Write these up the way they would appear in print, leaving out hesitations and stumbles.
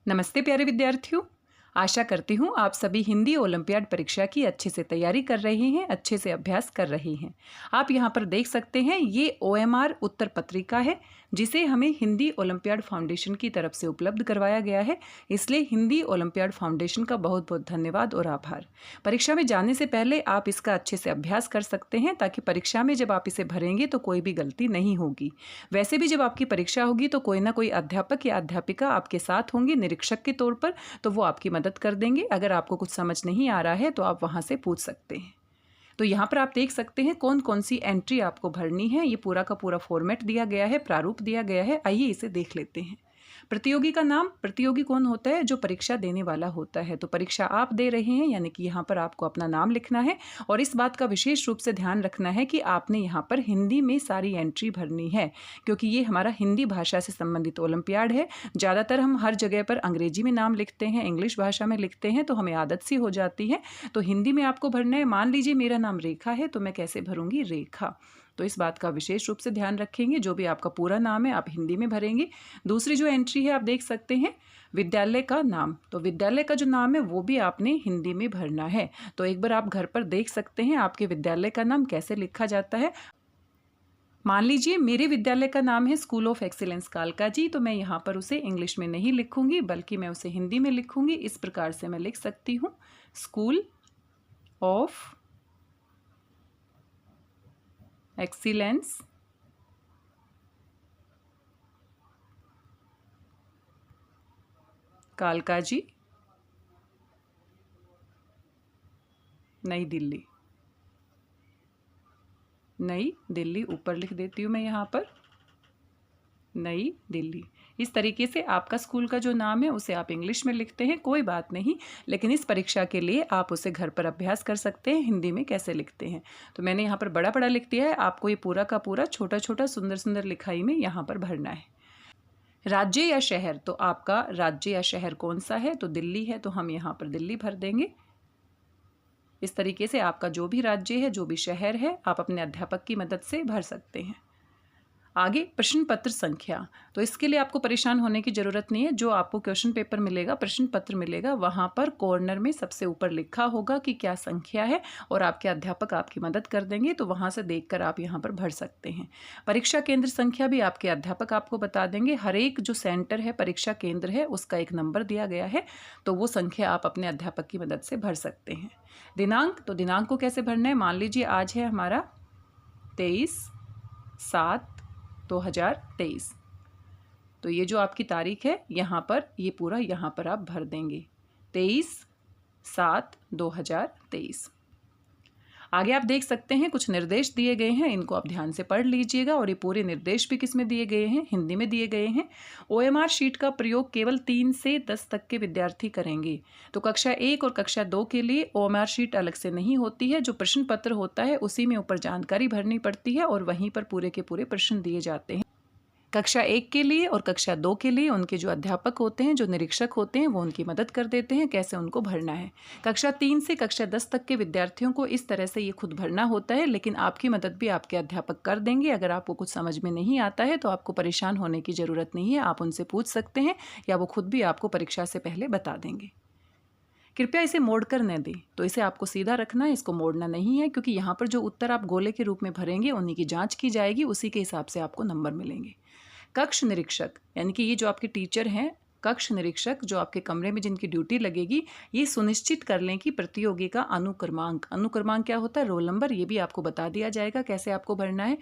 नमस्ते प्यारे विद्यार्थियों। आशा करती हूँ आप सभी हिंदी ओलंपियाड परीक्षा की अच्छे से तैयारी कर रहे हैं, अच्छे से अभ्यास कर रहे हैं। आप यहाँ पर देख सकते हैं ये OMR उत्तर पत्रिका है जिसे हमें हिंदी ओलंपियाड फाउंडेशन की तरफ से उपलब्ध करवाया गया है। इसलिए हिंदी ओलंपियाड फाउंडेशन का बहुत बहुत धन्यवाद और आभार। परीक्षा में जाने से पहले आप इसका अच्छे से अभ्यास कर सकते हैं ताकि परीक्षा में जब आप इसे भरेंगे तो कोई भी गलती नहीं होगी। वैसे भी जब आपकी परीक्षा होगी तो कोई ना कोई अध्यापक या अध्यापिका आपके साथ होंगे निरीक्षक के तौर पर, तो वो आपकी मदद कर देंगे। अगर आपको कुछ समझ नहीं आ रहा है तो आप वहाँ से पूछ सकते हैं। तो यहाँ पर आप देख सकते हैं कौन कौन सी एंट्री आपको भरनी है। ये पूरा का पूरा फॉर्मेट दिया गया है, प्रारूप दिया गया है। आइए इसे देख लेते हैं। प्रतियोगी का नाम, प्रतियोगी कौन होता है? जो परीक्षा देने वाला होता है। तो परीक्षा आप दे रहे हैं यानी कि यहाँ पर आपको अपना नाम लिखना है और इस बात का विशेष रूप से ध्यान रखना है कि आपने यहाँ पर हिंदी में सारी एंट्री भरनी है, क्योंकि ये हमारा हिंदी भाषा से संबंधित ओलंपियाड है। ज़्यादातर हम हर जगह पर अंग्रेजी में नाम लिखते हैं, इंग्लिश भाषा में लिखते हैं, तो हमें आदत सी हो जाती है। तो हिंदी में आपको भरना है। मान लीजिए मेरा नाम रेखा है तो मैं कैसे भरूंगी? रेखा। तो इस बात का विशेष रूप से ध्यान रखेंगे। जो भी आपका पूरा नाम है आप हिंदी में भरेंगे। दूसरी जो एंट्री है आप देख सकते हैं विद्यालय का नाम। तो विद्यालय का जो नाम है वो भी आपने हिंदी में भरना है। तो एक बार आप घर पर देख सकते हैं आपके विद्यालय का नाम कैसे लिखा जाता है। मान लीजिए मेरे विद्यालय का नाम है स्कूल ऑफ एक्सीलेंस कालका जी, तो मैं यहाँ पर उसे इंग्लिश में नहीं लिखूंगी बल्कि मैं उसे हिंदी में लिखूंगी। इस प्रकार से मैं लिख सकती हूँ स्कूल ऑफ एक्सीलेंस कालका जी, नई दिल्ली। नई दिल्ली ऊपर लिख देती हूँ मैं यहाँ पर, नई दिल्ली। इस तरीके से आपका स्कूल का जो नाम है उसे आप इंग्लिश में लिखते हैं, कोई बात नहीं, लेकिन इस परीक्षा के लिए आप उसे घर पर अभ्यास कर सकते हैं हिंदी में कैसे लिखते हैं। तो मैंने यहाँ पर बड़ा बड़ा लिख दिया है, आपको ये पूरा का पूरा छोटा छोटा सुंदर सुंदर लिखाई में यहाँ पर भरना है। राज्य या शहर, तो आपका राज्य या शहर कौन सा है? तो दिल्ली है, तो हम यहाँ पर दिल्ली भर देंगे। इस तरीके से आपका जो भी राज्य है, जो भी शहर है, आप अपने अध्यापक की मदद से भर सकते हैं। आगे प्रश्न पत्र संख्या, तो इसके लिए आपको परेशान होने की ज़रूरत नहीं है। जो आपको क्वेश्चन पेपर मिलेगा, प्रश्न पत्र मिलेगा, वहाँ पर कॉर्नर में सबसे ऊपर लिखा होगा कि क्या संख्या है और आपके अध्यापक आपकी मदद कर देंगे। तो वहाँ से देखकर आप यहाँ पर भर सकते हैं। परीक्षा केंद्र संख्या भी आपके अध्यापक आपको बता देंगे। हर एक जो सेंटर है, परीक्षा केंद्र है, उसका एक नंबर दिया गया है, तो वो संख्या आप अपने अध्यापक की मदद से भर सकते हैं। दिनांक, तो दिनांक को कैसे भरना है? मान लीजिए आज है हमारा 23/7/2023, तो ये जो आपकी तारीख है यहाँ पर, ये पूरा यहाँ पर आप भर देंगे 23/7/2023। आगे आप देख सकते हैं कुछ निर्देश दिए गए हैं, इनको आप ध्यान से पढ़ लीजिएगा। और ये पूरे निर्देश भी किस में दिए गए हैं? हिंदी में दिए गए हैं। OMR शीट का प्रयोग केवल 3 से 10 तक के विद्यार्थी करेंगे। तो कक्षा 1 और कक्षा 2 के लिए OMR शीट अलग से नहीं होती है। जो प्रश्न पत्र होता है उसी में ऊपर जानकारी भरनी पड़ती है और वहीं पर पूरे के पूरे प्रश्न दिए जाते हैं। कक्षा 1 के लिए और कक्षा 2 के लिए उनके जो अध्यापक होते हैं, जो निरीक्षक होते हैं, वो उनकी मदद कर देते हैं कैसे उनको भरना है। कक्षा 3 से कक्षा 10 तक के विद्यार्थियों को इस तरह से ये खुद भरना होता है, लेकिन आपकी मदद भी आपके अध्यापक कर देंगे। अगर आपको कुछ समझ में नहीं आता है तो आपको परेशान होने की ज़रूरत नहीं है, आप उनसे पूछ सकते हैं या वो खुद भी आपको परीक्षा से पहले बता देंगे। कृपया इसे मोड़ कर न दें, तो इसे आपको सीधा रखना है, इसको मोड़ना नहीं है, क्योंकि यहाँ पर जो उत्तर आप गोले के रूप में भरेंगे उन्हीं की जाँच की जाएगी, उसी के हिसाब से आपको नंबर मिलेंगे। कक्ष निरीक्षक, यानी कि ये जो आपके टीचर हैं, कक्ष निरीक्षक जो आपके कमरे में जिनकी ड्यूटी लगेगी, ये सुनिश्चित कर लें कि प्रतियोगी का अनुक्रमांक, अनुक्रमांक क्या होता है? रोल नंबर, ये भी आपको बता दिया जाएगा कैसे आपको भरना है।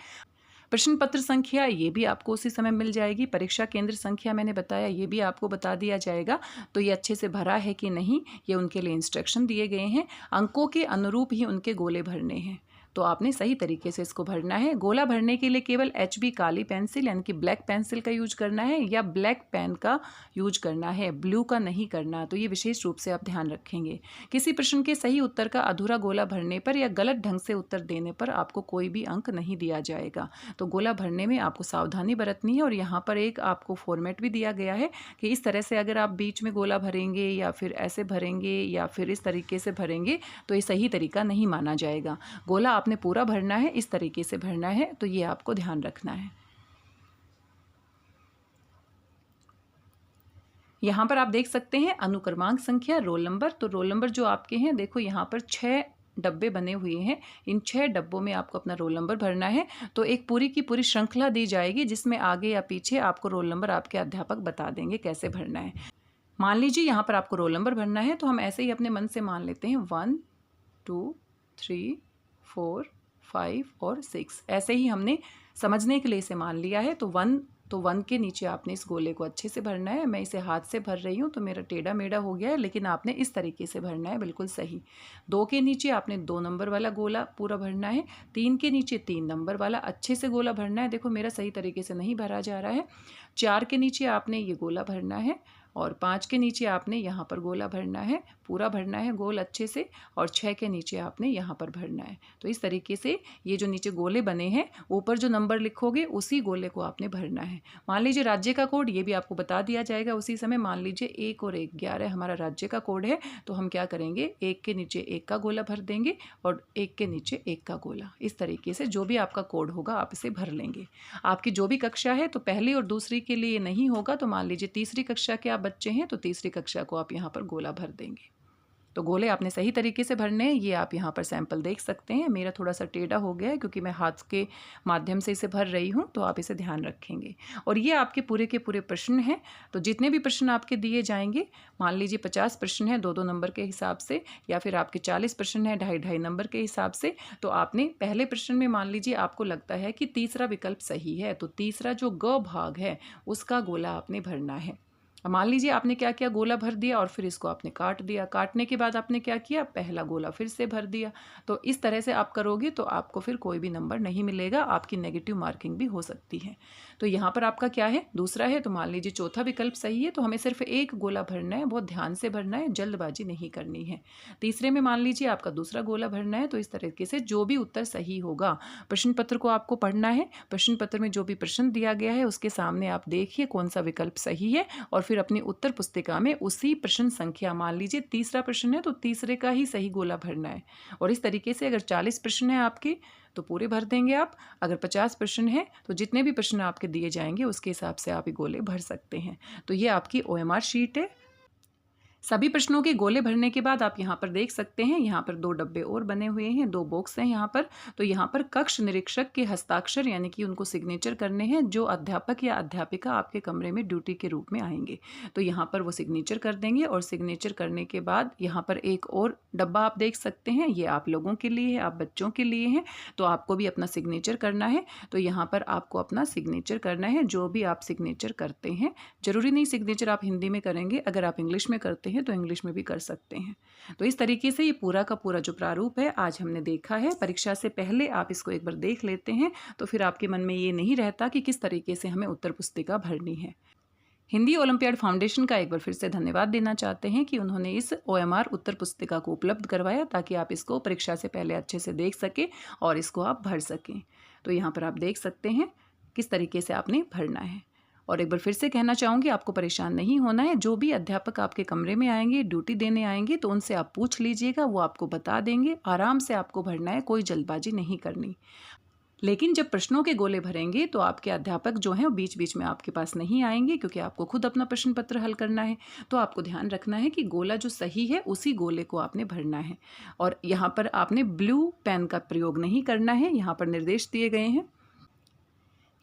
प्रश्न पत्र संख्या, ये भी आपको उसी समय मिल जाएगी। परीक्षा केंद्र संख्या मैंने बताया, ये भी आपको बता दिया जाएगा। तो ये अच्छे से भरा है कि नहीं, ये उनके लिए इंस्ट्रक्शन दिए गए हैं। अंकों के अनुरूप ही उनके गोले भरने हैं, तो आपने सही तरीके से इसको भरना है। गोला भरने के लिए केवल HB काली पेंसिल यानी कि ब्लैक पेंसिल का यूज करना है या ब्लैक पेन का यूज करना है, ब्लू का नहीं करना। तो ये विशेष रूप से आप ध्यान रखेंगे। किसी प्रश्न के सही उत्तर का अधूरा गोला भरने पर या गलत ढंग से उत्तर देने पर आपको कोई भी अंक नहीं दिया जाएगा। तो गोला भरने में आपको सावधानी बरतनी है। और यहाँ पर एक आपको फॉर्मेट भी दिया गया है कि इस तरह से अगर आप बीच में गोला भरेंगे या फिर ऐसे भरेंगे या फिर इस तरीके से भरेंगे तो ये सही तरीका नहीं माना जाएगा। गोला आपने पूरा भरना है, इस तरीके से भरना है, तो ये आपको ध्यान रखना है। यहाँ पर आप देख सकते हैं अनुक्रमांक संख्या, रोल नंबर। तो रोल नंबर जो आपके हैं, देखो यहाँ पर 6 डब्बे बने हुए हैं। इन 6 डब्बों में आपको अपना रोल नंबर भरना है। तो एक पूरी की पूरी श्रृंखला दी जाएगी जिसमें आगे या पीछे आपको रोल नंबर आपके अध्यापक बता देंगे कैसे भरना है। मान लीजिए यहाँ पर आपको रोल नंबर भरना है, तो हम ऐसे ही अपने मन से मान लेते हैं 1 2 3 4 5 और 6। ऐसे ही हमने समझने के लिए इसे मान लिया है। तो 1 के नीचे आपने इस गोले को अच्छे से भरना है। मैं इसे हाथ से भर रही हूँ तो मेरा टेढ़ा मेढ़ा हो गया है, लेकिन आपने इस तरीके से भरना है, बिल्कुल सही। 2 के नीचे आपने 2 नंबर वाला गोला पूरा भरना है। 3 के नीचे 3 नंबर वाला अच्छे से गोला भरना है। देखो मेरा सही तरीके से नहीं भरा जा रहा है। 4 के नीचे आपने ये गोला भरना है और 5 के नीचे आपने यहाँ पर गोला भरना है, पूरा भरना है गोल अच्छे से। और 6 के नीचे आपने यहाँ पर भरना है। तो इस तरीके से ये जो नीचे गोले बने हैं, ऊपर जो नंबर लिखोगे उसी गोले को आपने भरना है। मान लीजिए राज्य का कोड, ये भी आपको बता दिया जाएगा उसी समय। मान लीजिए 1 और 1 11 हमारा राज्य का कोड है। तो हम क्या करेंगे, 1 के नीचे 1 का गोला भर देंगे और 1 के नीचे 1 का गोला। इस तरीके से जो भी आपका कोड होगा आप इसे भर लेंगे। आपकी जो भी कक्षा है, तो पहली और दूसरी के लिए नहीं होगा। तो मान लीजिए तीसरी कक्षा के बच्चे हैं तो तीसरी कक्षा को आप यहाँ पर गोला भर देंगे। तो गोले आपने सही तरीके से भरने हैं। ये आप यहाँ पर सैंपल देख सकते हैं। मेरा थोड़ा सा टेढ़ा हो गया है क्योंकि मैं हाथ के माध्यम से इसे भर रही हूँ, तो आप इसे ध्यान रखेंगे। और ये आपके पूरे के पूरे प्रश्न हैं। तो जितने भी प्रश्न आपके दिए जाएंगे, मान लीजिए 50 प्रश्न हैं 2-2 नंबर के हिसाब से, या फिर आपके 40 प्रश्न हैं 2.5-2.5 नंबर के हिसाब से। तो आपने पहले प्रश्न में मान लीजिए आपको लगता है कि तीसरा विकल्प सही है, तो तीसरा जो ग भाग है उसका गोला आपने भरना है। मान लीजिए आपने क्या किया, गोला भर दिया और फिर इसको आपने काट दिया। काटने के बाद आपने क्या किया, पहला गोला फिर से भर दिया। तो इस तरह से आप करोगे तो आपको फिर कोई भी नंबर नहीं मिलेगा, आपकी नेगेटिव मार्किंग भी हो सकती है। तो यहाँ पर आपका क्या है, दूसरा है। तो मान लीजिए चौथा विकल्प सही है, तो हमें सिर्फ एक गोला भरना है, बहुत ध्यान से भरना है, जल्दबाजी नहीं करनी है। तीसरे में मान लीजिए आपका दूसरा गोला भरना है। तो इस तरीके से जो भी उत्तर सही होगा, प्रश्न पत्र को आपको पढ़ना है। प्रश्न पत्र में जो भी प्रश्न दिया गया है उसके सामने आप देखिए कौन सा विकल्प सही है, और फिर अपनी उत्तर पुस्तिका में उसी प्रश्न संख्या, मान लीजिए तीसरा प्रश्न है तो तीसरे का ही सही गोला भरना है। और इस तरीके से अगर 40 प्रश्न है आपके तो पूरे भर देंगे आप। अगर 50 प्रश्न है तो जितने भी प्रश्न आपके दिए जाएंगे उसके हिसाब से आप ये गोले भर सकते हैं। तो ये आपकी OMR शीट है। सभी प्रश्नों के गोले भरने के बाद आप यहाँ पर देख सकते हैं, यहाँ पर 2 डब्बे और बने हुए हैं, 2 बॉक्स हैं यहाँ पर। तो यहाँ पर कक्ष निरीक्षक के हस्ताक्षर यानी कि उनको सिग्नेचर करने हैं, जो अध्यापक या अध्यापिका आपके कमरे में ड्यूटी के रूप में आएंगे। तो यहाँ पर वो सिग्नेचर कर देंगे, और सिग्नेचर करने के बाद यहाँ पर एक और डब्बा आप देख सकते हैं, ये आप लोगों के लिए है, आप बच्चों के लिए हैं। तो आपको भी अपना सिग्नेचर करना है। तो यहाँ पर आपको अपना सिग्नेचर करना है, जो भी आप सिग्नेचर करते हैं। जरूरी नहीं सिग्नेचर आप हिंदी में करेंगे, अगर आप इंग्लिश में करते हैं तो इंग्लिश में भी कर सकते हैं। तो इस तरीके से ये पूरा का पूरा जो प्रारूप है आज हमने देखा है। परीक्षा से पहले आप इसको एक बार देख लेते हैं, तो फिर आपके मन में ये नहीं रहता कि किस तरीके से हमें उत्तर पुस्तिका भरनी है। हिंदी ओलंपियाड फाउंडेशन का एक बार फिर से धन्यवाद देना चाहते हैं कि उन्होंने इस OMR उत्तर पुस्तिका को उपलब्ध करवाया, ताकि आप इसको परीक्षा से पहले अच्छे से देख सकें और इसको आप भर सकें। तो यहाँ पर आप देख सकते हैं किस तरीके से आपने भरना है। और एक बार फिर से कहना चाहूँगी, आपको परेशान नहीं होना है। जो भी अध्यापक आपके कमरे में आएंगे, ड्यूटी देने आएंगे, तो उनसे आप पूछ लीजिएगा, वो आपको बता देंगे। आराम से आपको भरना है, कोई जल्दबाजी नहीं करनी। लेकिन जब प्रश्नों के गोले भरेंगे तो आपके अध्यापक जो हैं वो बीच बीच में आपके पास नहीं आएंगे, क्योंकि आपको खुद अपना प्रश्न पत्र हल करना है। तो आपको ध्यान रखना है कि गोला जो सही है उसी गोले को आपने भरना है। और यहाँ पर आपने ब्लू पेन का प्रयोग नहीं करना है, यहाँ पर निर्देश दिए गए हैं।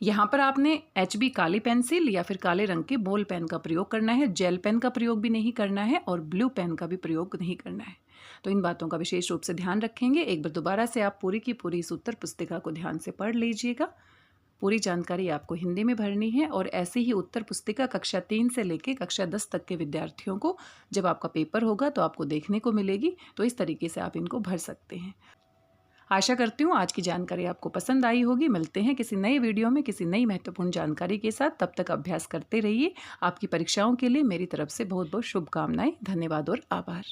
यहाँ पर आपने HB काली पेंसिल या फिर काले रंग के बॉल पेन का प्रयोग करना है। जेल पेन का प्रयोग भी नहीं करना है और ब्लू पेन का भी प्रयोग नहीं करना है। तो इन बातों का विशेष रूप से ध्यान रखेंगे। एक बार दोबारा से आप पूरी की पूरी इस उत्तर पुस्तिका को ध्यान से पढ़ लीजिएगा। पूरी जानकारी आपको हिंदी में भरनी है, और ऐसी ही उत्तर पुस्तिका कक्षा 3 से लेकर कक्षा 10 तक के विद्यार्थियों को जब आपका पेपर होगा तो आपको देखने को मिलेगी। तो इस तरीके से आप इनको भर सकते हैं। आशा करती हूँ आज की जानकारी आपको पसंद आई होगी। मिलते हैं किसी नए वीडियो में किसी नई महत्वपूर्ण जानकारी के साथ। तब तक अभ्यास करते रहिए। आपकी परीक्षाओं के लिए मेरी तरफ से बहुत बहुत शुभकामनाएं। धन्यवाद और आभार।